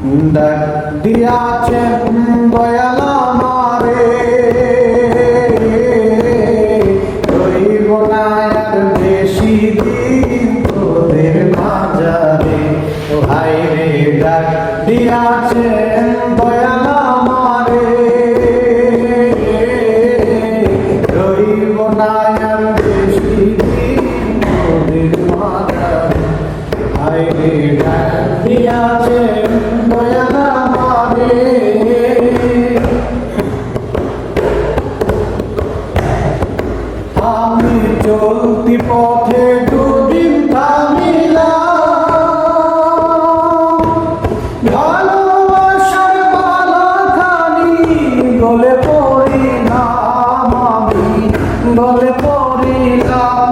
ডাক দিয়াছেন দয়াল আমারে, রইব না আর বেশি দিন তোদের মাঝারে। ও হায় রে ডাক দিয়াছেন দয়াল আমারে, রইব না আর বেশি দিন তোদের মাঝারে। হায় রে ডাক দিয়াছেন দয়াল আমারে। আমি চলতি পথে দুদিন থামিলাম, ভালোবাসার মালাখানি গলে পড়িলাম, আমি গলে পড়িলাম।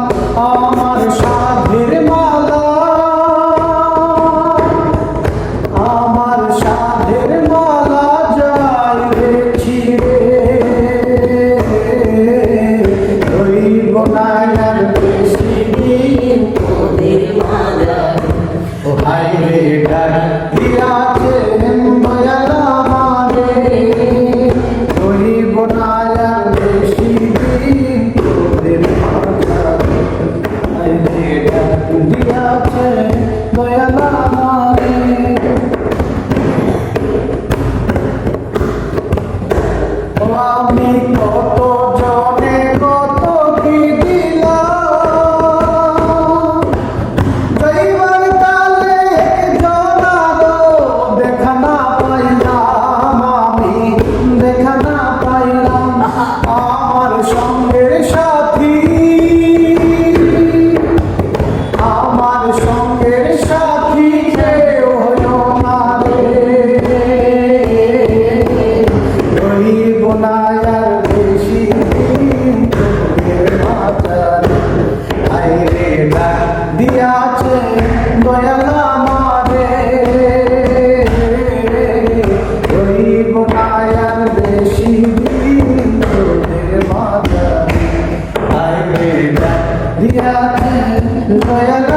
আমার সাধের মালা, আমার সাধের মালা যাই রে ছিঁড়ে, রইব না আর বেশি দিন তোদের মাঝারে। ও হায় রে ডাক দিয়াছেন দয়াল আমারে, রইব না আর বেশি দিন তোদের মাঝারে। হায় রে ডাক দিয়াছেন দয়াল আমারে। আমি কত জনে কত কি দিলাম, যাইবার কালে জানা দো দেখা না পাইলাম, আমি দেখা না পাইলাম। আমার সঙ্গের সাথী, আমার সঙ্গের সাথী কেউ হলো না রে, রইব না আর বেশি দিন তোদের মাঝারে। হায় রে ডাক দিয়াছেন দয়াল আমারে, রইব না আর বেশি দিন তোদের মাঝারে। হায় রে ডাক দিয়াছেন দয়াল